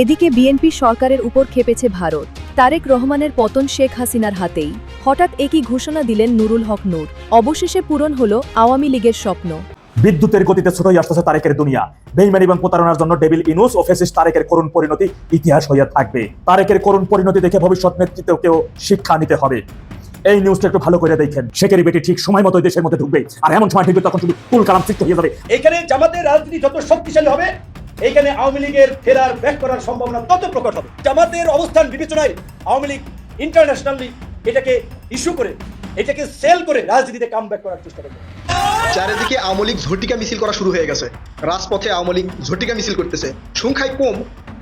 এদিকে বিএনপি সরকারের উপর খেপেছে ভারত। তারেক রহমানের পতন শেখ হাসিনার হাতেই। হঠাৎ একই ঘোষণা দিলেন নুরুল হক নূর। অবশেষে পূরণ হলো আওয়ামী লীগের স্বপ্ন। বিদ্যুতের গতিতে ছোটই আসতেছে তারেকের দুনিয়া। বেইমানি এবং প্রতারণার জন্য ডেভিল ইনুস ও ফ্যাসিস্ট তারেকের করুণ পরিণতি ইতিহাস হইয়া থাকবে। তারেকের করুণ পরিণতি দেখে ভবিষ্যৎ নেতৃত্বকেও শিক্ষা নিতে হবে। এই নিউজটা একটু ভালো করে দেখেন। শেখের বেটি ঠিক সময় মতো দেশের মধ্যে ঢুকবে, আর এমন সময় ঢুকবে তখন শুধু কুল কালাম সৃষ্টি হয়ে যাবে। এখানে জামাতের রাজনীতি যত শক্তিশালী হবে, এইখানে আওয়ামী লীগের ফেরার ব্যাক করার সম্ভাবনা তত প্রকট হবে। জামাতের অবস্থান বিবেচনায় আওয়ামী লীগ ইন্টারন্যাশনালি এটাকে ইস্যু করে, এটাকে সেল করে রাজনীতিতে কাম ব্যাক করার চেষ্টা করবে। চারিদিকে আওয়ামী লীগ ঝটিকা মিছিল করা শুরু হয়ে গেছে। রাজপথে আওয়ামী লীগ ঝটিকা মিছিল করতেছে, সংখ্যায় কম,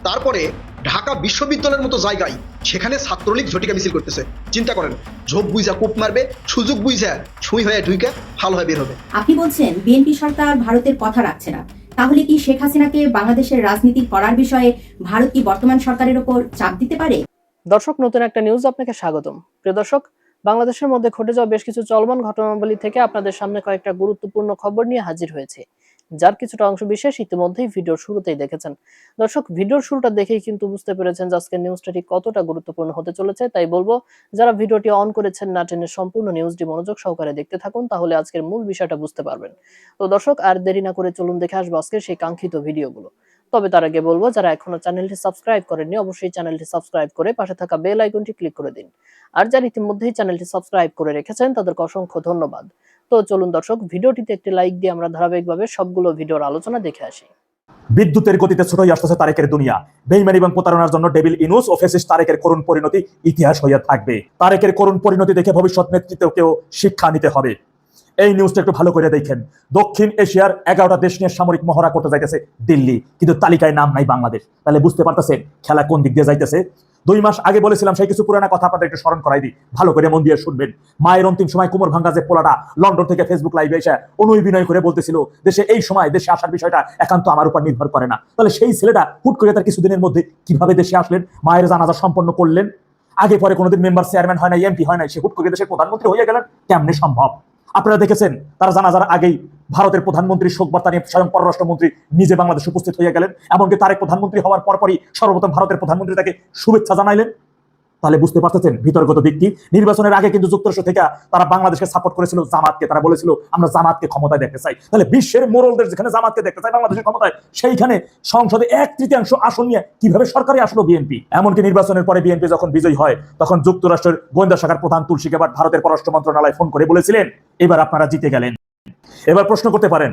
তারপরে ঢাকা বিশ্ববিদ্যালয়ের মতো জায়গায় সেখানে ছাত্রলীগ ঝটিকা মিছিল করতেছে। চিন্তা করেন, ঝোপ বুঝা কূপ মারবে, সুযোগ বুঝা সুই হয়ে ঢুইকা ফাল হয়ে বের হবে। আপনি বলছেন বিএনপি সরকার ভারতের কথা রাখছে না, তাহলে কি শেখ হাসিনাকে বাংলাদেশের রাজনীতি করার বিষয়ে ভারত কি বর্তমান সরকারের উপর চাপ দিতে পারে? দর্শক, নতুন একটা নিউজ আপনাকে স্বাগতম। প্রিয় দর্শক, বাংলাদেশের মধ্যে ঘটে যাওয়া বেশ কিছু চলমান ঘটনাবলী থেকে আপনাদের সামনে কয়েকটা গুরুত্বপূর্ণ খবর নিয়ে হাজির হয়েছে, যার কিছুটা অংশ বিশেষ ইতিমধ্যেই ভিডিওর শুরুতেই দেখেছেন। দর্শক, ভিডিওর শুরুটা দেখেই কিন্তু বুঝতে পেরেছেন যে আজকের নিউজটা ঠিক কতটা গুরুত্বপূর্ণ হতে চলেছে। তাই বলবো, যারা ভিডিওটি অন করেছেন না টেনে সম্পূর্ণ নিউজটি মনোযোগ সহকারে দেখতে থাকুন, তাহলে আজকের মূল বিষয়টা বুঝতে পারবেন। তো দর্শক, আর দেরি না করে চলুন দেখে আসবো আজকের সেই কাঙ্ক্ষিত ভিডিওগুলো। তবে তার আগে বলবো, যারা এখনো চ্যানেলটি সাবস্ক্রাইব করেননি অবশ্যই চ্যানেলটি সাবস্ক্রাইব করে পাশে থাকা বেল আইকনটি ক্লিক করে দিন। আর যারা ইতিমধ্যেই চ্যানেলটি সাবস্ক্রাইব করে রেখেছেন তাদেরকে অসংখ্য ধন্যবাদ। তো চলুন দর্শক, ভিডিওটিতে একটি লাইক দিয়ে আমরা ধারাবাহিকভাবে সবগুলো ভিডিওর আলোচনা দেখে আসি। বিদ্যুতের গতিতে ছোটই আসতেছে তারেকের দুনিয়া। বেইমানি এবং প্রতারণার জন্য ডেভিল ইনুস ও ফ্যাসিস্ট তারেকের করুণ পরিণতি ইতিহাস হইয়া থাকবে। তারেকের করুণ পরিণতি দেখে ভবিষ্যৎ নেতৃত্বকেও শিক্ষা নিতে হবে। এই নিউজটা একটু ভালো করে দেখেন। দক্ষিণ এশিয়ার 11টা দেশ নিয়ে সামরিক মহড়া করতে যাইতেছে দিল্লি, কিন্তু তালিকায় নাম নাই বাংলাদেশ। তাহলে বুঝতে পারতেছেন খেলা কোন দিক দিয়ে যাইতেছে। 2 মাস আগে বলেছিলাম সেই কিছু পুরানা কথা আপনাদের একটু স্মরণ করাই দিই, ভালো করে মন দিয়ে শুনবেন। মায়ের অন্তিম সময় কুমোর ভাঙ্গা যে পোলাটা লন্ডন থেকে ফেসবুক লাইভে এসে অনুবিনয় করে বলতেছিল দেশে এই সময় দেশে আসার বিষয়টা একান্ত আমার উপর নির্ভর করে না। তাহলে সেই ছেলেটা হুট করে তার কিছুদিনের মধ্যে কিভাবে দেশে আসলেন, মায়ের জানাজা সম্পন্ন করলেন, আগে পরে কোনোদিন মেম্বার চেয়ারম্যান হয় না, এমপি হয় না, সে হুট করে দেশের প্রধানমন্ত্রী হয়ে গেলেন, কেমনে সম্ভব? আপনারা দেখেছেন তারা জানাজার আগেই ভারতের প্রধানমন্ত্রী শোক বার্তা নিয়ে স্বয়ং পররাষ্ট্রমন্ত্রী নিজে বাংলাদেশে উপস্থিত হয়ে গেলেন। এমনকি তারেক প্রধানমন্ত্রী হওয়ার পরপরই সর্বপ্রথম ভারতের প্রধানমন্ত্রী তাকে শুভেচ্ছা জানাইলেন। তাহলে বুঝতে পারতেছেন বিতর্কত দিকটি। নির্বাচনের আগে কিন্তু যুক্তরাষ্ট্র থেকে তারা বাংলাদেশকে সাপোর্ট করেছিল জামাতকে, তারা বলেছিল আমরা জামাতকে ক্ষমতায় দেখতে চাই। তাহলে বিশ্বের মোড়লদের যেখানে জামাতকে দেখতে চাই বাংলাদেশের ক্ষমতায়, সেইখানে সংসদে 1/3 আসন নিয়ে কিভাবে সরকারে আসলো বিএনপি? এমনকি নির্বাচনের পরে বিএনপি যখন বিজয়ী হয় তখন যুক্তরাষ্ট্রের গোয়েন্দা শাখার প্রধান তুলসী গ্যাবার্ট ভারতের পররাষ্ট্র মন্ত্রণালয়ে ফোন করে বলেছিলেন এবার আপনারা জিতে গেলেন। এবার প্রশ্ন করতে পারেন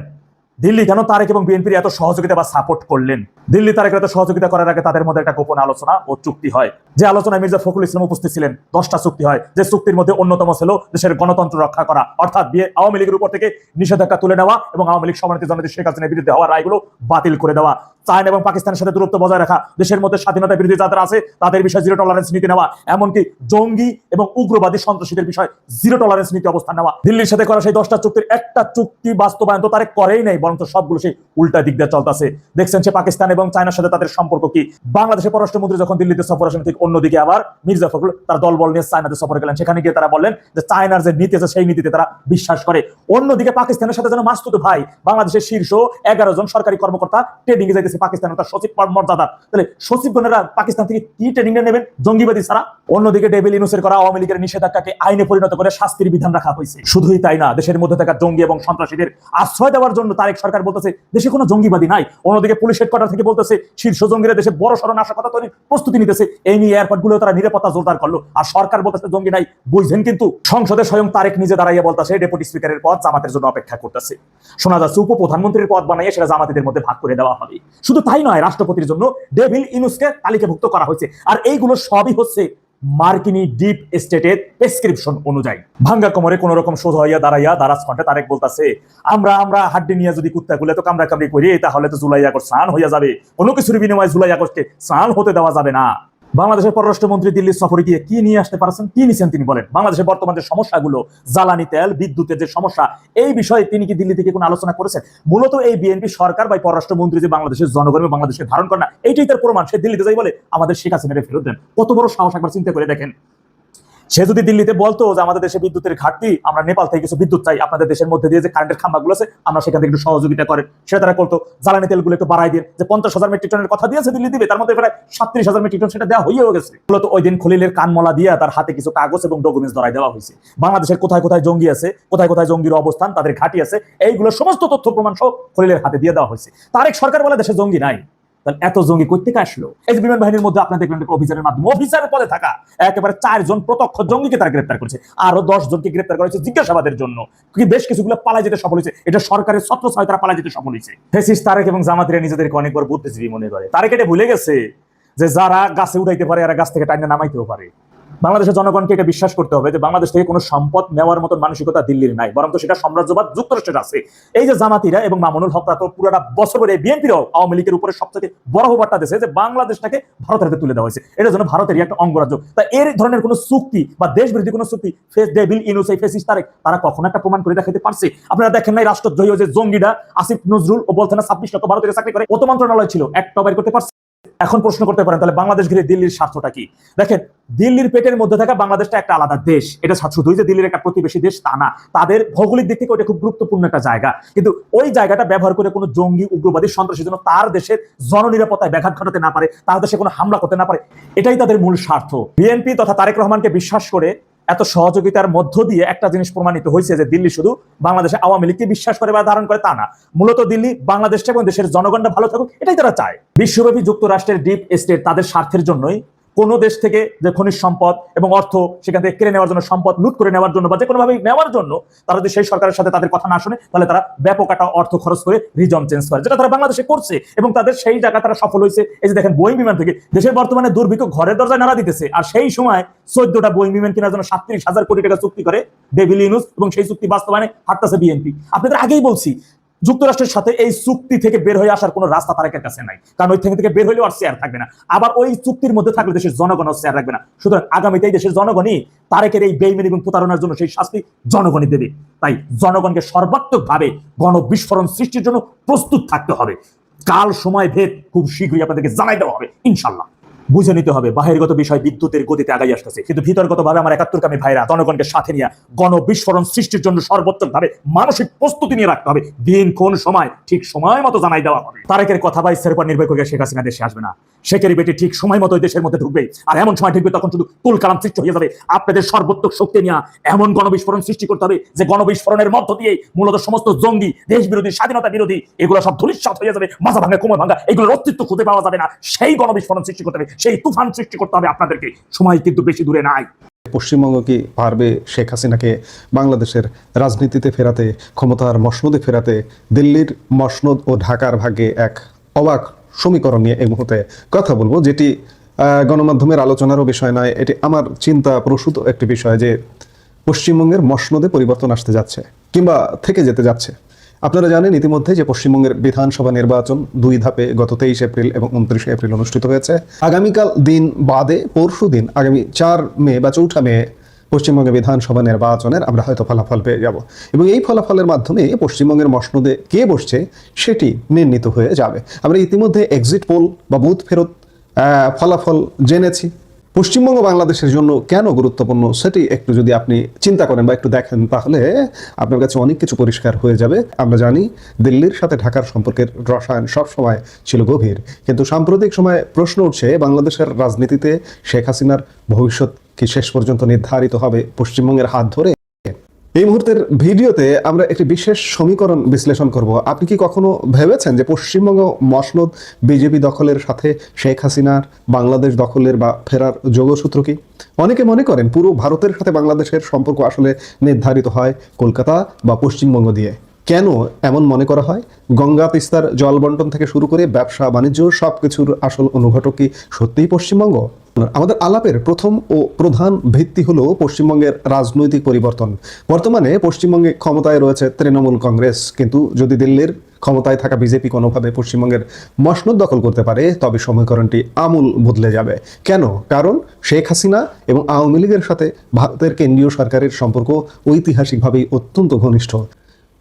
দিল্লি কেন তারেক এবং বিএনপির এত সহযোগিতা বা সাপোর্ট করলেন? দিল্লি তারেকের এত সহযোগিতা করার আগে তাদের মধ্যে একটা গোপন আলোচনা ও চুক্তি হয়। যে আলোচনায় মির্জা ফখরুল ইসলাম উপস্থিত ছিলেন। 10টা চুক্তি হয়, যে চুক্তির মধ্যে অন্যতম ছিল দেশের গণতন্ত্র রক্ষা করা, অর্থাৎ আওয়ামী লীগের উপর থেকে নিষেধাজ্ঞা তুলে নেওয়া এবং আওয়ামী লীগ সভানেত্রী জননেত্রী শেখ হাসিনার বিরুদ্ধে হওয়া রায়গুলো বাতিল করে দেওয়া, চায়না এবং পাকিস্তানের সাথে দূরত্ব বজায় রাখা, দেশের মধ্যে স্বাধীনতা বিরোধী যারা আছে তাদের বিষয়ে জিরো টলারেন্স নীতি নেওয়া, এমনকি জঙ্গি এবং উগ্রবাদী সন্ত্রাসীদের বিষয়ে জিরো টলারেন্স নীতি অবস্থান নেওয়া। দিল্লির সাথে করা সেই 10টা চুক্তির একটা চুক্তি বাস্তবায়ন তো তারেক করেই নাই, বরং সবগুলো সেই উল্টা দিক দিয়ে চলতেছে। দেখছেন সে পাকিস্তান এবং চায়নার সাথে তাদের সম্পর্ক কি। বাংলাদেশের পররাষ্ট্রমন্ত্রী যখন দিল্লিতে সফর আসেন, ঠিক অন্যদিকে আবার মির্জা ফখরুল তার দলবল নিয়ে চায়নাতে সফরে গেলেন। সেখানে গিয়ে তারা বললেন যে চায়নার যে নীতি আছে সেই নীতিতে তারা বিশ্বাস করে। অন্যদিকে পাকিস্তানের সাথে যেন মাসতুত ভাই, বাংলাদেশের শীর্ষ 11 জন সরকারি কর্মকর্তা ট্রেনিং এ যাইতেছে পাকিস্তানের তার সচিব মর্যাদা। তাহলে সচিবগণেরা পাকিস্তান থেকে কি ট্রেনিং নেবেন জঙ্গিবাদী ছাড়া? অন্যদিকে ডেভিল ইনুসের করা আওয়ামী লীগের নিষেধাজ্ঞাকে আইনে পরিণত করে শাস্তির বিধান রাখা হয়েছে। শুধুই তাই না, দেশের মধ্যে থাকা জঙ্গি এবং সন্ত্রাসীদের আশ্রয় দেওয়ার জন্য তারেক সরকার বলতেছে দেশে কোনো জঙ্গিবাদী নাই। অন্যদিকে পুলিশ হেডকোয়ার্টার থেকে বলতেছে শীর্ষ জঙ্গিরা দেশে বড় সড় নাশকতা তৈরির প্রস্তুতি নিতেছে। এই নিয়ে এয়ারপোর্ট গুলো তারা নিরাপত্তা জোরদার করলো, আর সরকার বলতেছে জঙ্গি নাই। বুঝছেন, কিন্তু সংসদে স্বয়ং তারেক নিজে দাঁড়াইয়া বলতেছে ডেপুটি স্পিকারের পদ জামাতের জন্য অপেক্ষা করতেছে। শোনা যাচ্ছে উপপ্রধানমন্ত্রীর পদ বানাইয়ে সেটা জামাতিদের মধ্যে ভাগ করে দেওয়া হবে। শুধু তাই নয়, রাষ্ট্রপতির জন্য ডেভিল ইনুসকে তালিকাভুক্ত করা হয়েছে। আর এইগুলো সবই হচ্ছে মার্কিনী ডিপ স্টেটের প্রেসক্রিপশন অনুযায়ী। ভাঙ্গা কোমরে কোন রকম সোজা হইয়া দাঁড়াইয়া দারাজ কণ্ঠে তারেক বলতেছে আমরা হাড্ডি নিয়ে যদি কুত্তাগুলো তো কামড়া কামড়ি করি তাহলে তো জুলাই আগস্ট স্নান হইয়া যাবে। কোনো কিছুর বিনিময়ে জুলাই আগস্টে স্নান হতে দেওয়া যাবে না। বাংলাদেশের পররাষ্ট্রমন্ত্রী দিল্লির সফরে গিয়ে কি নিয়ে আসতে পারছেন, কি নিছেন তিনি বলেন? বাংলাদেশের বর্তমান যে সমস্যাগুলো, জ্বালানি তেল, বিদ্যুতের যে সমস্যা, এই বিষয়ে তিনি কি দিল্লি থেকে কোনো আলোচনা করেছেন? মূলত এই বিএনপি সরকার বা পররাষ্ট্রমন্ত্রী যে বাংলাদেশের জনগণ এবং বাংলাদেশকে ধারণ করে না, এইটাই তার প্রমাণ। সে দিল্লিতে যাই বলে আমাদের শেখ হাসিনাকে ফেরত দেন। কত বড় সাহস, একবার চিন্তা করে দেখেন। সে যদি দিল্লিতে বলতো যে আমাদের দেশে বিদ্যুতের ঘাটতি, আমরা নেপাল থেকে কিছু বিদ্যুৎ চাই, আপনাদের দেশের মধ্যে দিয়ে যে কারেন্টের খাম্বাগুলো আছে আমরা সেখান থেকে একটু সহযোগিতা করেন, সেটা তারা করতো। জ্বালানি তেলগুলো একটু বাড়াই দিয়ে যে 50,000 মেট্রিক টনের কথা দিয়েছে দিল্লি দিবে, তার মধ্যে প্রায় 37,000 মেট্রিক টন সেটা দেওয়া হয়েও গেছে। মূলত ওই দিন খলিলের কানমলা দিয়ে তার হাতে কিছু কাগজ এবং ডকুমেন্টস ধরাই দেওয়া হয়েছে। বাংলাদেশের কোথায় কোথায় জঙ্গি আছে, কোথায় কোথায় জঙ্গির অবস্থান, তাদের ঘাঁটি আছে, এইগুলো সমস্ত তথ্য প্রমাণ সহ খলিলের হাতে দিয়ে দেওয়া হয়েছে। তারেক সরকার বলে দেশে জঙ্গি নাই। এত জঙ্গি কই থেকে আসলো? এই যে বিমান বাহিনীর মধ্যে আপনারা দেখলেন অভিযানের মাধ্যমে অফিসারের পদে থাকা একেবারে 4 জন প্রত্যক্ষ জঙ্গিকে তারা গ্রেপ্তার করেছে, আরো 10 জনকে গ্রেপ্তার করেছে জিজ্ঞাসাবাদের জন্য। বেশ কিছুগুলো পালা যেতে সফল হয়েছে, এটা সরকারের ছত্রছায়ায় তারা পালা যেতে সফল হয়েছে। ফেসিস্ট তারেক এবং জামাতিরা নিজেদেরকে অনেকবার বুদ্ধিজীবী মনে করে। তারেক এটা ভুলে গেছে যে যারা গাছে উঠাইতে পারে এরা গাছ থেকে টাইনে নামাইতেও পারে। বাংলাদেশের জনগণকে এটা বিশ্বাস করতে হবে যে বাংলাদেশ থেকে কোনো সম্পদ নেওয়ার মতো মানসিকতা দিল্লির নাই, বরং সেটা সাম্রাজ্যবাদ যুক্তরাষ্ট্রের আছে। এই যে জামাতিরা এবং মামুনুল হকরা তো পুরোটা বছর ধরে বিএনপিরাও আওয়ামী লীগের উপরে সবথেকে বড় হোবারটা দিয়েছে যে বাংলাদেশটাকে ভারতের হাতে তুলে দেওয়া হয়েছে, এটার জন্য ভারতেরই একটা অঙ্গরাজ্য। তা এর ধরনের কোনো চুক্তি বা দেশ বিরোধী কোনো চুক্তি ডেভিল ইনুস এই ফেসিস্ট তারেক তারা কখনো একটা প্রমাণ করে দেখাতে পারছে? আপনারা দেখেন নাই রাষ্ট্রদ্রোহী যে জঙ্গিটা আসিফ নজরুল ও বলতে না 26 লক্ষ ভারতের চাকরি করে, অত মন্ত্রণালয় ছিল, একটা বাইর করতে পারছে? এখন প্রশ্ন করতে পারেন তাহলে বাংলাদেশ ঘিরে দিল্লির স্বার্থটা কি? দেখেন, দিল্লির পেটের মধ্যে থাকা বাংলাদেশটা একটা আলাদা দেশ। এটা শুধুই যে দিল্লির একটা প্রতিবেশী দেশ তা না, তাদের ভৌগোলিক দিক থেকে ওটা খুব গুরুত্বপূর্ণ একটা জায়গা। কিন্তু ওই জায়গাটা ব্যবহার করে কোনো জঙ্গি উগ্রবাদী সন্ত্রাসীর জন্য তার দেশের জননিরাপত্তায় ব্যাঘাত ঘটাতে না পারে, তার দেশে কোনো হামলা করতে না পারে, এটাই তাদের মূল স্বার্থ। বিএনপি তথা তারেক রহমানকে বিশ্বাস করে এত সহযোগিতার মধ্য দিয়ে একটা জিনিস প্রমাণিত হয়েছে যে দিল্লি শুধু বাংলাদেশে আওয়ামী লীগকে বিশ্বাস করে বা ধারণ করে তা না, মূলত দিল্লি বাংলাদেশটা এবং দেশের জনগণটা ভালো থাকুক এটাই তারা চায়। বিশ্বব্যাপী যুক্তরাষ্ট্রের ডিপ স্টেট তাদের স্বার্থের জন্যই কোনো দেশ থেকে যে খনিজ সম্পদ এবং অর্থ সেখান থেকে কেড়ে নেওয়ার জন্য, সম্পদ লুট করে নেওয়ার জন্য বা যে কোনোভাবে নেওয়ার জন্য তারা যদি সেই সরকারের সাথে তাদের কথা না শুনে তাহলে তারা ব্যাপক একটা অর্থ খরচ করে রিজন চেঞ্জ করে, যেটা তারা বাংলাদেশে করছে এবং তাদের সেই জায়গা তারা সফল হয়েছে। এই যে দেখেন বোয়িং বিমান থেকে দেশের বর্তমানে দুর্ভিক্ষ ঘরের দরজায় নাড়া দিতেছে, আর সেই সময় 14টা বোয়িং বিমান কেনার জন্য 37,000 কোটি টাকা চুক্তি করে ডেভিল ইনুস এবং সেই চুক্তি বাস্তবায়নে হাঁটতেছে বিএনপি। আপনাদের আগেই বলছি যুক্তরাষ্ট্রের সাথে এই চুক্তি থেকে বের হয়ে আসার কোনো রাস্তা তারেকের কাছে নাই, কারণ ওই থেকে বের হইলেও আর শেয়ার থাকবে না, আবার ওই চুক্তির মধ্যে থাকলে দেশের জনগণও শেয়ার রাখবে না। সুতরাং আগামীতেই দেশের জনগণই তারেকের এই বেইমানি এবং প্রতারণার জন্য সেই শাস্তি জনগণই দেবে। তাই জনগণকে সর্বাত্মকভাবে গণবিস্ফোরণ সৃষ্টির জন্য প্রস্তুত থাকতে হবে। কাল সময় ভেদ খুব শীঘ্রই আপনাদেরকে জানাই দেওয়া হবে ইনশাল্লাহ। বুঝে নিতে হবে বাহিরগত বিষয় বিদ্যুতের গতিতে আগাই আসতেছে, কিন্তু ভিতরগত ভাবে আমার 71 কামী ভাইরা জনগণকে সাথে নিয়ে গণবিস্ফোরণ সৃষ্টির জন্য সর্বোচ্চ ভাবে মানসিক প্রস্তুতি নিয়ে রাখতে হবে। দিন কোন সময় ঠিক সময় মতো জানাই দেওয়া হবে। তারেকের কথা বা ইচ্ছার উপর নির্ভর করে শেখ হাসিনা দেশে আসবে না, শেখের বেটি ঠিক সময় মতো দেশের মধ্যে ঢুকবে, আর এমন সময় ঢুকবে তখন শুধু তুলকালাম সৃষ্টি হয়ে যাবে। আপনাদের সর্বোত্তক শক্তি নিয়ে এমন গণবিস্ফোরণ সৃষ্টি করতে হবে যে গণবিস্ফোরণের মধ্য দিয়ে মূলত সমস্ত জঙ্গি, দেশ বিরোধী, স্বাধীনতা বিরোধী এগুলো সব ধূলিসাৎ হয়ে যাবে, মাথা ভাঙা কোমর ভাঙা, এগুলোর অস্তিত্ব খুঁজে পাওয়া যাবে না। সেই গণবিস্ফোরণ সৃষ্টি করতে হবে, সেই তুফান সৃষ্টি করতে হবে আপনাদেরকে। সময় কিন্তু বেশি দূরে নাই। পশ্চিমবঙ্গ কি পারবে শেখ হাসিনাকে বাংলাদেশের রাজনীতিতে ফেরাতে, ক্ষমতার মসনদে ফেরাতে? দিল্লির মসনদ ও ঢাকার ভাগ্যে এক অবাক সমীকরণ নিয়ে এই মুহূর্তে কথা বলবো, যেটি গণমাধ্যমের আলোচনারও বিষয় নয়, এটি আমার চিন্তা প্রসূত একটি বিষয় যে পশ্চিমবঙ্গের মসনদে পরিবর্তন আসতে যাচ্ছে কিংবা থেকে যেতে যাচ্ছে। আপনারা জানেন ইতিমধ্যে যে পশ্চিমবঙ্গের বিধানসভা নির্বাচন 2 ধাপে গত 23 এপ্রিল এবং 29 এপ্রিল অনুষ্ঠিত হয়েছে। আগামীকাল দিন বাদে পরশু দিন আগামী 4 মে বা 4 মে পশ্চিমবঙ্গের বিধানসভা নির্বাচনের আমরা হয়তো ফলাফল পেয়ে যাব, এবং এই ফলাফলের মাধ্যমে পশ্চিমবঙ্গের মসনদে কে বসছে সেটি নির্ণীত হয়ে যাবে। আমরা ইতিমধ্যে এক্সিট পোল বা বুথ ফেরত ফলাফল জেনেছি। পশ্চিমবঙ্গ বাংলাদেশের জন্য কেন গুরুত্বপূর্ণ সেটি একটু যদি আপনি চিন্তা করেন বা একটু দেখেন তাহলে আপনার কাছে অনেক কিছু পরিষ্কার হয়ে যাবে। আমরা জানি দিল্লির সাথে ঢাকার সম্পর্কের রসায়ন সবসময় ছিল গভীর, কিন্তু সাম্প্রতিক সময়ে প্রশ্ন উঠছে বাংলাদেশের রাজনীতিতে শেখ হাসিনার ভবিষ্যৎ কি শেষ পর্যন্ত নির্ধারিত হবে পশ্চিমবঙ্গের হাত ধরে? এই মুহূর্তের ভিডিওতে আমরা একটি বিশেষ সমীকরণ বিশ্লেষণ করব। আপনি কি কখনো ভেবেছেন যে পশ্চিমবঙ্গ মসনদ বিজেপি দখলের সাথে শেখ হাসিনার বাংলাদেশ দখলের বা ফেরার যোগসূত্র কি? অনেকে মনে করেন পুরো ভারতের সাথে বাংলাদেশের সম্পর্ক আসলে নির্ধারিত হয় কলকাতা বা পশ্চিমবঙ্গ দিয়ে। কেন এমন মনে করা হয়? গঙ্গা তিস্তার জল বন্টন থেকে শুরু করে ব্যবসা বাণিজ্য সবকিছুর আসল অনুঘটক কি সত্যিই পশ্চিমবঙ্গ? আমাদের আলাপের প্রথম ও প্রধান ভিত্তি হলো পশ্চিমবঙ্গের রাজনৈতিক পরিবর্তন। বর্তমানে পশ্চিমবঙ্গে ক্ষমতায় রয়েছে তৃণমূল কংগ্রেস, কিন্তু যদি দিল্লির ক্ষমতায় থাকা বিজেপি কোনোভাবে পশ্চিমবঙ্গের মসনদ দখল করতে পারে তবে সমীকরণটি আমূল বদলে যাবে। কেন? কারণ শেখ হাসিনা এবং আওয়ামী লীগের সাথে ভারতের কেন্দ্রীয় সরকারের সম্পর্ক ঐতিহাসিকভাবেই অত্যন্ত ঘনিষ্ঠ।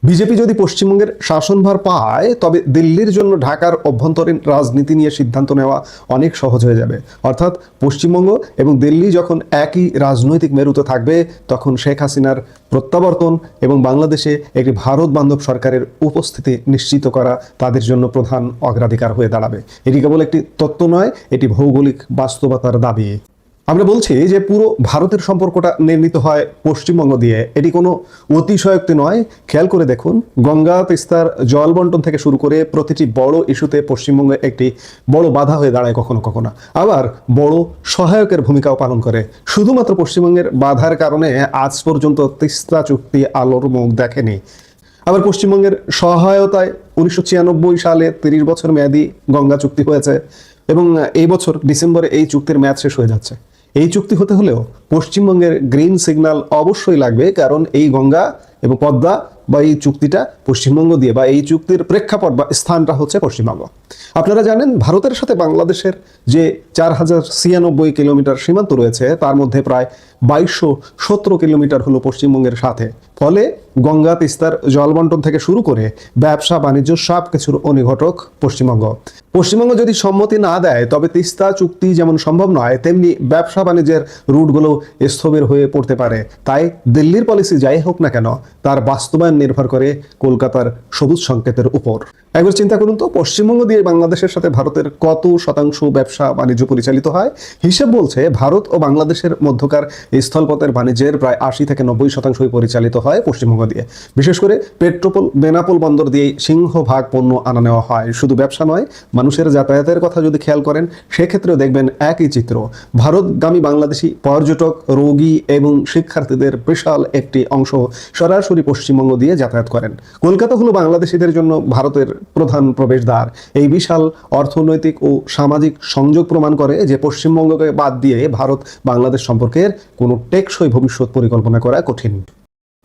বিজেপি যদি পশ্চিমবঙ্গের শাসনভার পায় তবে দিল্লির জন্য ঢাকার অভ্যন্তরীণ রাজনীতি নিয়ে সিদ্ধান্ত নেওয়া অনেক সহজ হয়ে যাবে। অর্থাৎ পশ্চিমবঙ্গ এবং দিল্লি যখন একই রাজনৈতিক মেরুতে থাকবে তখন শেখ হাসিনার প্রত্যাবর্তন এবং বাংলাদেশে একটি ভারত বান্ধব সরকারের উপস্থিতি নিশ্চিত করা তাদের জন্য প্রধান অগ্রাধিকার হয়ে দাঁড়াবে। এটি কেবল একটি তত্ত্ব নয়, এটি ভৌগোলিক বাস্তবতার দাবি। আমরা বলছি যে পুরো ভারতের সম্পর্কটা নির্মিত হয় পশ্চিমবঙ্গ দিয়ে, এটি কোনো অতিশয়োক্তি নয়। খেয়াল করে দেখুন, গঙ্গা তিস্তার জল বন্টন থেকে শুরু করে প্রতিটি বড় ইস্যুতে পশ্চিমবঙ্গ একটি বড় বাধা হয়ে দাঁড়ায় কখনো কখনো, আবার বড় সহায়কের ভূমিকাও পালন করে। শুধুমাত্র পশ্চিমবঙ্গের বাধার কারণে আজ পর্যন্ত তিস্তা চুক্তি আলোর মুখ দেখেনি। আবার পশ্চিমবঙ্গের সহায়তায় 1996 সালে 30 বছর মেয়াদী গঙ্গা চুক্তি হয়েছে এবং এই বছর ডিসেম্বরে এই চুক্তির মেয়াদ শেষ হয়ে যাচ্ছে। এই চুক্তি হতে হলেও পশ্চিমবঙ্গের গ্রিন সিগন্যাল অবশ্যই লাগবে, কারণ এই গঙ্গা এবং পদ্মা বা এই চুক্তিটা পশ্চিমবঙ্গ দিয়ে, বা এই চুক্তির প্রেক্ষাপট বা স্থানটা হচ্ছে পশ্চিমবঙ্গ। আপনারা জানেন ভারতের সাথে বাংলাদেশের যে 4096 কিলোমিটার সীমান্ত রয়েছে তার মধ্যে প্রায় 2217 কিলোমিটার হলো পশ্চিমবঙ্গের সাথে। ফলে গঙ্গা তিস্তার জল বন্টন থেকে শুরু করে ব্যবসা বাণিজ্য সব কিছুর অনিঘটক পশ্চিমবঙ্গ। পশ্চিমবঙ্গ যদি সম্মতি না দেয় তবে তিস্তা চুক্তি যেমন সম্ভব নয়, তেমনি ব্যবসা বাণিজ্যের রুটগুলো স্থবির হয়ে পড়তে পারে। তাই দিল্লির পলিসি যাই হোক না কেন তার বাস্তবায়ন নির্ভর করে কলকাতার সবুজ সংকেতের উপর। একবার চিন্তা করুন তো, পশ্চিমবঙ্গ দিয়ে বাংলাদেশের সাথে ভারতের কত শতাংশ ব্যবসা বাণিজ্য পরিচালিত হয়? হিসেব বলছে ভারত ও বাংলাদেশের মধ্যকার স্থলপথের বাণিজ্যের প্রায় 80 থেকে 90% পরিচালিত হয় পশ্চিমবঙ্গ দিয়ে। বিশেষ করে পেট্রোপোল বেনাপোল বন্দর দিয়েই সিংহভাগ পণ্য আনা নেওয়া হয়। শুধু ব্যবসা নয়, মানুষের যাতায়াতের কথা যদি খেয়াল করেন সেক্ষেত্রেও দেখবেন একই চিত্র। ভারতগামী বাংলাদেশি পর্যটক, রোগী এবং শিক্ষার্থীদের বিশাল একটি অংশ সরাসরি পশ্চিমবঙ্গ দিয়ে যাতায়াত করেন। কলকাতা হলো বাংলাদেশিদের জন্য ভারতের প্রধান প্রবেশদ্বার। এই বিশাল অর্থনৈতিক ও সামাজিক সংযোগ প্রমাণ করে যে পশ্চিমবঙ্গকে বাদ দিয়ে ভারত বাংলাদেশ সম্পর্কের কোনো টেকসই ভবিষ্যৎ পরিকল্পনা করা কঠিন।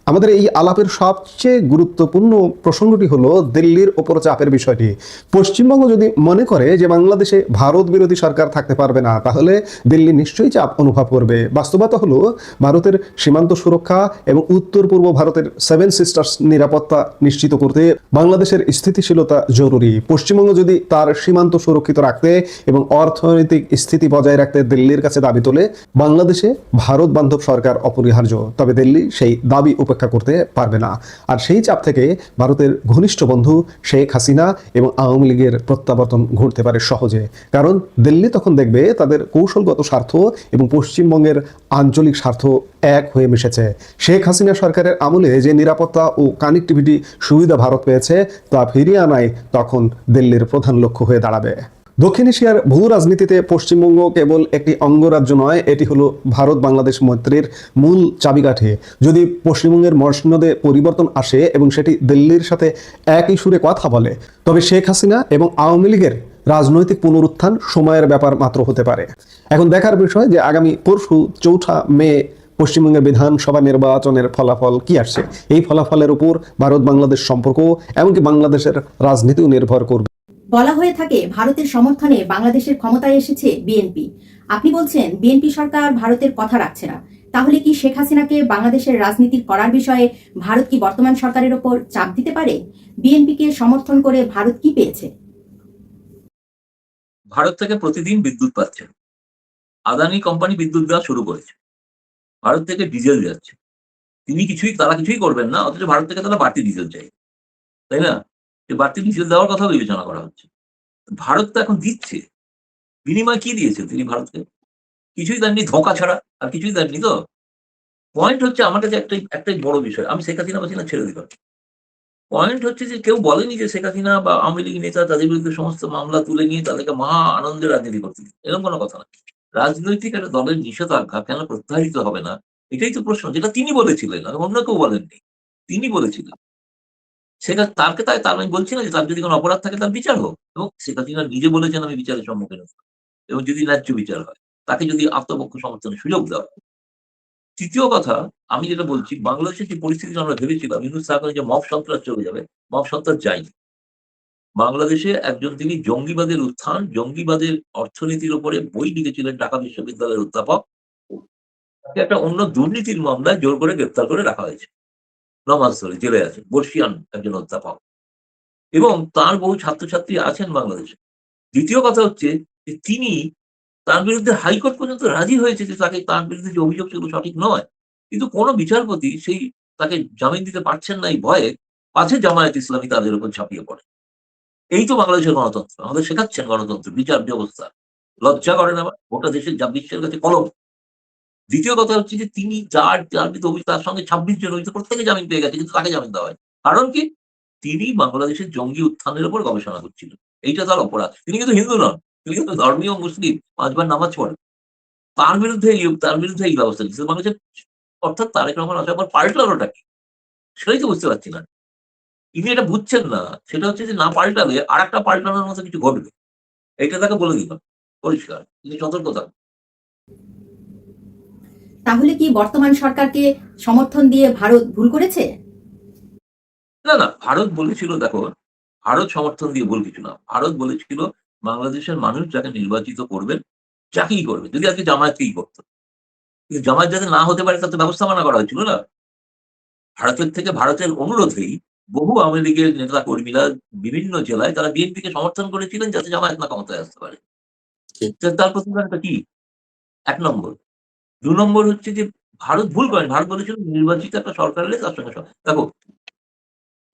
আমাদের এই আলাপের সবচেয়ে গুরুত্বপূর্ণ প্রসঙ্গটি হলো দিল্লির ওপর চাপের বিষয়টি। পশ্চিমবঙ্গ যদি মনে করে যে বাংলাদেশে ভারত বিরোধী সরকার থাকতে পারবে না, তাহলে দিল্লি নিশ্চয়ই চাপ অনুভব করবে। বাস্তবতা হলো ভারতের সীমান্ত সুরক্ষা এবং উত্তর পূর্ব ভারতের 7 সিস্টার্স নিরাপত্তা নিশ্চিত করতে বাংলাদেশের স্থিতিশীলতা জরুরি। পশ্চিমবঙ্গ যদি তার সীমান্ত সুরক্ষিত রাখতে এবং অর্থনৈতিক স্থিতি বজায় রাখতে দিল্লির কাছে দাবি তোলে, বাংলাদেশে ভারত বান্ধব সরকার অপরিহার্য। তবে দিল্লি সেই দাবি উপেক্ষা করতে পারবে না। আর সেই চাপ থেকে ভারতের ঘনিষ্ঠ বন্ধু শেখ হাসিনা এবং আওয়ামী লীগের প্রত্যাবর্তন ঘটতে পারে সহজে। কারণ দিল্লি তখন দেখবে তাদের কৌশলগত স্বার্থ এবং পশ্চিমবঙ্গের আঞ্চলিক স্বার্থ এক হয়ে মিশেছে। শেখ হাসিনা সরকারের আমলে যে নিরাপত্তা ও কানেক্টিভিটি সুবিধা ভারত পেয়েছে তা ফিরিয়ে আনাই তখন দিল্লির প্রধান লক্ষ্য হয়ে দাঁড়াবে। দক্ষিণ এশিয়ার ভূ রাজনীতিতে পশ্চিমবঙ্গ কেবল একটি অঙ্গরাজ্য নয়, এটি হলো ভারত বাংলাদেশ মৈত্রীর মূল চাবিকাঠি। যদি পশ্চিমবঙ্গের মসনদে পরিবর্তন আসে এবং সেটি দিল্লির সাথে একই সুরে কথা বলে, তবে শেখ হাসিনা এবং আওয়ামী লীগের রাজনৈতিক পুনরুত্থান সময়ের ব্যাপার মাত্র হতে পারে। এখন দেখার বিষয় যে আগামী পরশু 4 মে পশ্চিমবঙ্গের বিধানসভা নির্বাচনের ফলাফল কি আসছে। এই ফলাফলের উপর ভারত বাংলাদেশ সম্পর্ক এমনকি বাংলাদেশের রাজনীতিও নির্ভর করবে। বলা হয়ে থাকে ভারতের সমর্থনে বাংলাদেশের ক্ষমতায় এসেছে বিএনপি। আপনি বলছেন বিএনপি সরকার ভারতের কথা রাখছে না, তাহলে কি শেখ হাসিনাকে বাংলাদেশের রাজনীতি করার বিষয়ে ভারত কি বর্তমান সরকারের ওপর চাপ দিতে পারে? বিএনপিকে সমর্থন করে ভারত কি পেয়েছে? ভারত থেকে প্রতিদিন বিদ্যুৎ পাচ্ছে। আদানি কোম্পানি বিদ্যুৎ দেওয়া শুরু করেছে। ভারত থেকে ডিজেল যাচ্ছে। তারা কিছুই করবেন না, অথচ ভারত থেকে তারা বাড়তি ডিজেল চাই, তাই না? বাড়তি ডিজেল দেওয়ার কথা বিবেচনা করা হচ্ছে। ভারত তো এখন দিচ্ছে। বিনিময় কি দিয়েছে তিনি ভারতকে? কিছুই দেননি, ধোঁকা ছাড়া আর কিছুই দেননি। তো পয়েন্ট হচ্ছে, আমার কাছে একটাই বড় বিষয়, আমি শেখ হাসিনা ছেড়ে দিলাম। পয়েন্ট হচ্ছে যে কেউ বলেনি যে শেখ হাসিনা বা আওয়ামী লীগ নেতা তাদের বিরুদ্ধে সমস্ত মামলা তুলে নিয়ে তাদেরকে মহা আনন্দের রাজনীতি করতে, এরকম কোনো কথা না। রাজনৈতিক একটা দলের নিষেধাজ্ঞা কেন প্রত্যাহারিত হবে না, এটাই তো প্রশ্ন, যেটা তিনি বলেছিলেন, আর অন্য কেউ বলেননি, তিনি বলেছিলেন। তার আমি বলছি না যে তার যদি কোনো অপরাধ থাকে তার বিচার হোক, এবং শেখ হাসিনা নিজে বলেছেন আমি বিচারের সম্মুখীন হব, এবং যদি ন্যায্য বিচার হয়, তাকে যদি আত্মপক্ষ সমর্থনের সুযোগ দেওয়া হয়। তৃতীয় কথা, আমি যেটা বলছি, বাংলাদেশের যে পরিস্থিতি আমরা ভেবেছিলাম ইউনূস সাহেবের যে মব সন্ত্রাস চলে যাবে, মব সন্ত্রাস যায়নি। বাংলাদেশে তিনি জঙ্গিবাদের উত্থান, জঙ্গিবাদের অর্থনীতির উপরে বই লিখেছিলেন ঢাকা বিশ্ববিদ্যালয়ের অধ্যাপক। তাকে একটা অন্য দুর্নীতির মামলায় জোর করে গ্রেপ্তার করে রাখা হয়েছে। মাস ধরে জেলে আছেন, বর্ষিয়ান একজন অধ্যাপক, এবং তার বহু ছাত্রছাত্রী আছেন বাংলাদেশে। দ্বিতীয় কথা হচ্ছে যে তিনি, তার বিরুদ্ধে হাইকোর্ট পর্যন্ত রাজি হয়েছে যে তার বিরুদ্ধে যে অভিযোগ সেগুলো সঠিক নয়, কিন্তু কোনো বিচারপতি তাকে জামিন দিতে পারছেন না এই ভয়ে, পাছে জামায়াত ইসলামী তাদের উপর ঝাঁপিয়ে পড়ে। এই তো বাংলাদেশের গণতন্ত্র, আমাদের শেখাচ্ছেন গণতন্ত্র, বিচার ব্যবস্থা। লজ্জা করেন আবার, গোটা দেশের বিশ্বের কাছে কলম। দ্বিতীয় কথা হচ্ছে যে তিনি যার বিরুদ্ধে অভিযোগ, তার সঙ্গে 26 জন অভিযোগ, প্রত্যেকে জামিন পেয়ে গেছে, কিন্তু তাকে জামিন দেওয়া হয়। কারণ কি? তিনি বাংলাদেশের জঙ্গি উত্থানের উপর গবেষণা করছিলেন। এইটা তার অপরাধ। তিনি কিন্তু হিন্দু নন, তিনি কিন্তু ধর্মীয় মুসলিম, 5 বার নামাজ পড়েন। তার বিরুদ্ধে এই ব্যবস্থা নিচ্ছে বাংলাদেশের। অর্থাৎ তারেক রহমান আসার পর পাল্টানোটা কি, সেটাই তো বুঝতে পারছি না। তিনি এটা বুঝছেন না, সেটা হচ্ছে যে না পাল্টালে আর একটা পাল্টানোর মতো কিছু ঘটবে। এইটা তাকে বলে দিলাম পরিষ্কার, তিনি সতর্ক থাকুন। তাহলে কি বর্তমান সরকারকে সমর্থন দিয়ে ভারত ভুল করেছে? না, না, ভারত বলেছিল, দেখো, ভারত সমর্থন দিয়ে ভুল কিছু না। ভারত বলেছিল বাংলাদেশের মানুষ যাকে নির্বাচিত করবেন, যাকেই করবে, যদি আজকে জামায়াতকেই করতো, কিন্তু জামায়াত যাতে না হতে পারে তার তো ব্যবস্থাপনা করা হয়েছিল না। ভারতের অনুরোধেই বহু আওয়ামী লীগের নেতা কর্মীরা বিভিন্ন জেলায় তারা বিএনপিকে সমর্থন করেছিলেন যাতে জামায়াত না ক্ষমতায় আসতে পারে। তার প্রতিকারটা কি? 1 নম্বর। 2 নম্বর হচ্ছে যে ভারত ভুল করেন। ভারত বলেছিল নির্বাচিত একটা সরকার এলে তার সঙ্গে দেখো,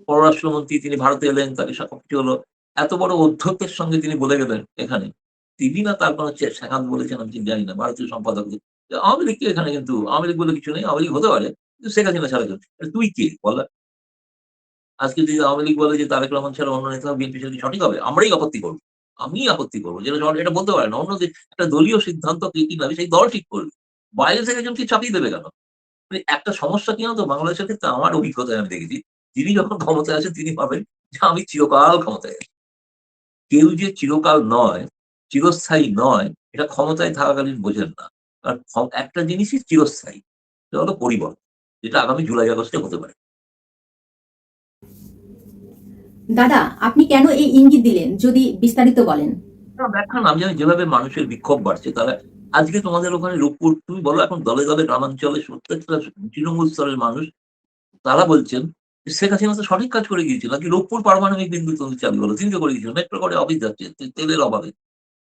পররাষ্ট্রমন্ত্রী তিনি ভারতে এলেন, তাকে সবকিছু হলো। এত বড় অধ্যক্ষের সঙ্গে তিনি বলে গেলেন এখানে, তিনি না তার কোনো সেখান বলেছেন আমি ঠিক জানি না, ভারতীয় সম্পাদক আওয়ামী লীগকে এখানে, কিন্তু আওয়ামী লীগ বলে কিছু নেই, আওয়ামী লীগ হতে পারে, কিন্তু শেখ হাসিনা ছাড়া চলছে। তুই কে বলা? আজকে যদি আওয়ামী লীগ বলে যে তারেক রহমান ছাড়া অন্য নেতা বিএনপি ছাড়া কি সঠিক হবে? আমরাই আপত্তি করবো, আমি আপত্তি করবো, যেটা এটা বলতে পারে না। অন্য একটা দলীয় সিদ্ধান্ত কে কি নেবে সেই দল ঠিক করবে, বাইরে থেকে একজনকে চাপিয়ে দেবে কেন? একটা সমস্যা কি জানো তো বাংলাদেশের ক্ষেত্রে, আমার অভিজ্ঞতায় আমি দেখেছি, যিনি যখন ক্ষমতায় আসেন তিনি ভাবেন যে আমি চিরকাল ক্ষমতায় আছি। কেউ যে চিরকাল নয়, চিরস্থায়ী নয়, এটা ক্ষমতায় থাকাকালীন বোঝেন না। আর একটা জিনিসই চিরস্থায়ী, সেটা হলো পরিবর্তন, যেটা আগামী জুলাই আগস্টে হতে পারে। দাদা, আপনি কেন এই ইঙ্গিত দিলেন যদি বিস্তারিত বলেন? দেখান, আমি জানি যেভাবে মানুষের বিক্ষোভ বাড়ছে, তারা আজকে তোমাদের ওখানে রূপপুর, তুমি বলো এখন দলে দলে গ্রামাঞ্চলে প্রত্যেকটা তৃণমূল স্তরের মানুষ তারা বলছেন যে শেখ হাসিনা তো সঠিক কাজ করে গিয়েছিল, নাকি রূপপুর পারমাণবিক বিদ্যুৎ চালু হলো, তিনি তো করে গিয়েছিলেন। মেট্রো করে অফিস যাচ্ছে তেলের অভাবে,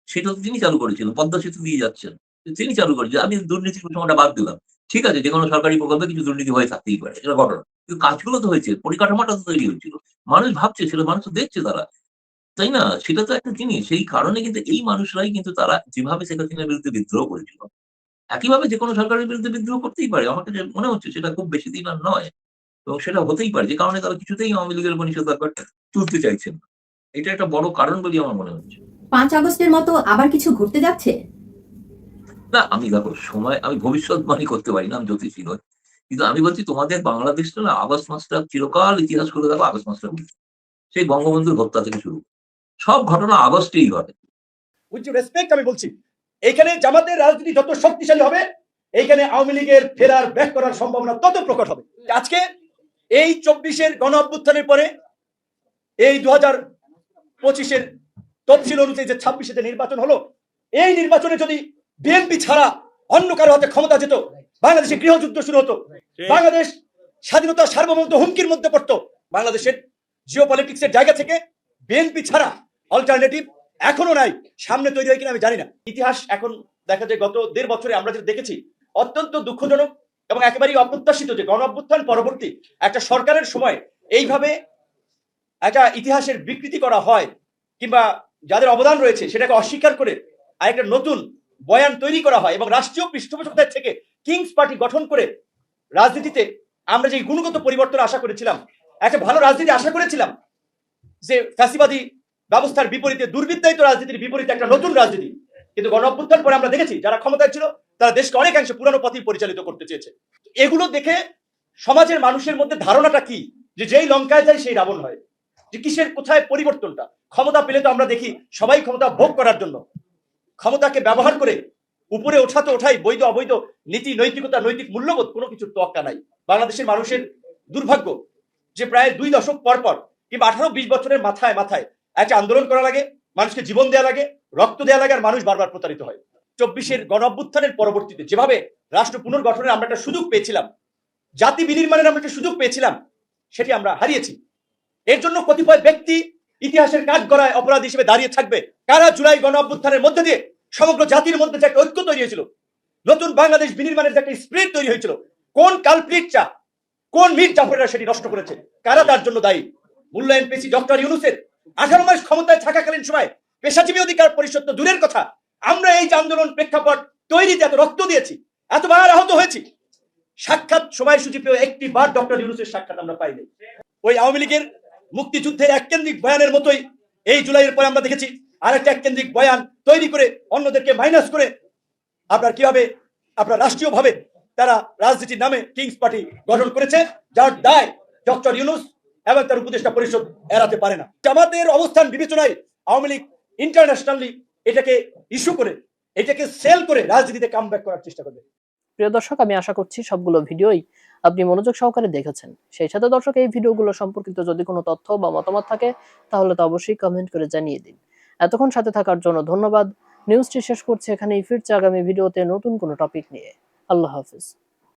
সেটা তো তিনি চালু করেছিলেন। পদ্মা সেতু দিয়ে যাচ্ছেন, তিনি চালু করেছেন। আমি দুর্নীতির প্রসঙ্গটা বাদ দিলাম, ঠিক আছে, যে কোনো সরকারি প্রকল্পে কিছু দুর্নীতি হয়ে থাকতেই পারে, সেটা ঘটনা, কিন্তু কাজগুলো তো হয়েছে, পরিকাঠামোটা তো তৈরি হয়েছিল, মানুষ ভাবছে, সেটা মানুষ তো দেখছে তারা, তাই না? সেটা তো একটা জিনিস। সেই কারণে কিন্তু এই মানুষরাই কিন্তু তারা যেভাবে শেখ হাসিনার বিরুদ্ধে বিদ্রোহ করেছিল, একইভাবে যেকোনো সরকারের বিরুদ্ধে বিদ্রোহ করতেই পারে। আমার কাছে মনে হচ্ছে সেটা খুব বেশি দিন আর নয়, এবং সেটা হতেই পারে, যে কারণে তারা কিছুতেই আওয়ামী লীগের উপর নিষেধাজ্ঞা তুলতে চাইছেন না। এটা একটা বড় কারণ বলে আমার মনে হচ্ছে। 5 আগস্টের মতো আবার কিছু ঘটতে যাচ্ছে? না, আমি দেখো, আমি ভবিষ্যৎবাণী করতে পারি না, আমি জ্যোতিষী নই, কিন্তু আমি বলছি তোমাদের বাংলাদেশটা না, আগস্ট মাসটা চিরকাল ইতিহাস করে দেখো, আগস্ট মাসটা সেই বঙ্গবন্ধুর হত্যা থেকে শুরু, সব ঘটনা আগস্টেই ঘটে। উইথ রেসপেক্ট আমি বলছি, এইখানে জামাতের রাজনীতি যত শক্তিশালী হবে, এইখানে আওয়ামী লীগের ফেরার ব্যাক করার সম্ভাবনা তত প্রকট হবে। আজকে এই 24-এর গণ অভ্যুত্থানের পরে এই 2025-এর তফসিল অনুযায়ী যে 26-এ নির্বাচন হলো, এই নির্বাচনে যদি বিএনপি ছাড়া অন্য কারো হাতে ক্ষমতা যেত, বাংলাদেশে গৃহযুদ্ধ শুরু হতো, বাংলাদেশ স্বাধীনতা সার্বভৌমত্ব হুমকির মধ্যে পড়তো। বাংলাদেশের জিওপলিটিক্সের জায়গা থেকে বিএনপি ছাড়া অল্টারনেটিভ এখনো নাই, সামনে তৈরি হয় কিনা আমি জানি না। ইতিহাস এখন দেখা যায় গত 1.5 বছরে আমরা যেটা দেখেছি, অত্যন্ত দুঃখজনক এবং একেবারেই অপ্রত্যাশিত যে গণ অভ্যুত্থান পরবর্তী একটা সরকারের সময় এইভাবে একটা ইতিহাসের বিকৃতি করা হয়, কিংবা যাদের অবদান রয়েছে সেটাকে অস্বীকার করে আরেকটা নতুন বয়ান তৈরি করা হয়, এবং রাষ্ট্রীয় পৃষ্ঠপোষকতা থেকে কিংস পার্টি গঠন করে রাজনীতিতে আমরা যে গুণগত পরিবর্তন আশা করেছিলাম, একটা ভালো রাজনীতি আশা করেছিলাম, যে ফ্যাসিবাদী ব্যবস্থার বিপরীতে, দুর্বৃত্তায়িত রাজনীতির বিপরীতে একটা নতুন রাজনীতি, কিন্তু গণ অভ্যুত্থান পরে আমরা দেখেছি যারা ক্ষমতায় ছিল তারা দেশকে অনেকাংশে পুরানো পথেই পরিচালিত করতে চেয়েছে। এগুলো দেখে সমাজের মানুষের মধ্যে ধারণাটা কি, যে যেই লঙ্কায় যায় সেই রাবণ হয়, যে কিসের কোথায় পরিবর্তনটা? ক্ষমতা পেলে তো আমরা দেখি সবাই ক্ষমতা ভোগ করার জন্য, ক্ষমতাকে ব্যবহার করে উপরে ওঠা তো ওঠাই, বৈধ অবৈধ নীতি নৈতিকতা নৈতিক মূল্যবোধ কোনো কিছুর তোয়াক্কা নাই। বাংলাদেশের মানুষের দুর্ভাগ্য যে প্রায় 2 দশক পর পর কিংবা 18-20 বছরের মাথায় মাথায় একটা আন্দোলন করা লাগে, মানুষকে জীবন দেওয়া লাগে, রক্ত দেওয়া লাগে, আর মানুষ বারবার প্রতারিত হয়। 24-এর গণ অভ্যুত্থানের পরবর্তীতে যেভাবে রাষ্ট্র পুনর্গঠনের আমরা একটা সুযোগ পেয়েছিলাম, জাতি বিনির্মাণের আমরা একটা সুযোগ পেয়েছিলাম, সেটি আমরা হারিয়েছি। এর জন্য কতিপয় ব্যক্তি ইতিহাসের কাঠগড়ায় অপরাধী হিসেবে দাঁড়িয়ে থাকবে। কারা জুলাই গণ অভ্যুত্থানের মধ্যে দিয়ে সমগ্র জাতির মধ্যে যে একটা ঐক্য তৈরি হয়েছিল, নতুন বাংলাদেশ বিনির্মাণের যে একটা স্পিরিট তৈরি হয়েছিল, কোন কালপ্রিটটা, কোন মীর জাফরেরা সেটি নষ্ট করেছে? কারা তার জন্য দায়ী? মূল্যায়ন পেয়েছি ডক্টর ইউনূসের 18 মাস ক্ষমতায় থাকাকালীন সময় পেশাজীবী অধিকার পরিষদ তো দূরের কথা, আমরা এই যে আন্দোলন প্রেক্ষাপট তৈরিতে এত রক্ত দিয়েছি, এতবার আহত হয়েছি, সাক্ষাৎ সময়সূচি পেয়ে একটি বার ডক্টর ইউনূসের সাক্ষাৎ আমরা পাইনি। ওই আওয়ামী লীগের মুক্তিযুদ্ধের এককেন্দ্রিক বয়ানের মতোই এই জুলাইয়ের পরে আমরা দেখেছি আরেকটা এককেন্দ্রিক বয়ান তৈরি করে অন্যদেরকে মাইনাস করে আপনার রাষ্ট্রীয়ভাবে তারা রাজনীতির নামে কিংস পার্টি গঠন করেছে, যার দায় ডক্টর ইউনূস এবং তার উপদেষ্টা পরিষদ এড়াতে পারে না। জামাতের অবস্থান বিবেচনায় আওয়ামী লীগ ইন্টারন্যাশনালি এটাকে ইস্যু করে, এটাকে সেল করে রাজনীতিতে কামব্যাক করার চেষ্টা করবে। প্রিয় দর্শক, আমি আশা করছি সবগুলো ভিডিওই আপনি মনোযোগ সহকারে দেখেছেন। সেই সাথে দর্শক, এই ভিডিওগুলো সম্পর্কিত যদি কোনো তথ্য বা মতামত থাকে তাহলে তো অবশ্যই কমেন্ট করে জানিয়ে দিন। এতক্ষণ সাথে থাকার জন্য ধন্যবাদ। নিউজটি শেষ করছি এখানেই, ফিরছে আগামী ভিডিওতে নতুন কোনো টপিক নিয়ে। আল্লাহ হাফিজ।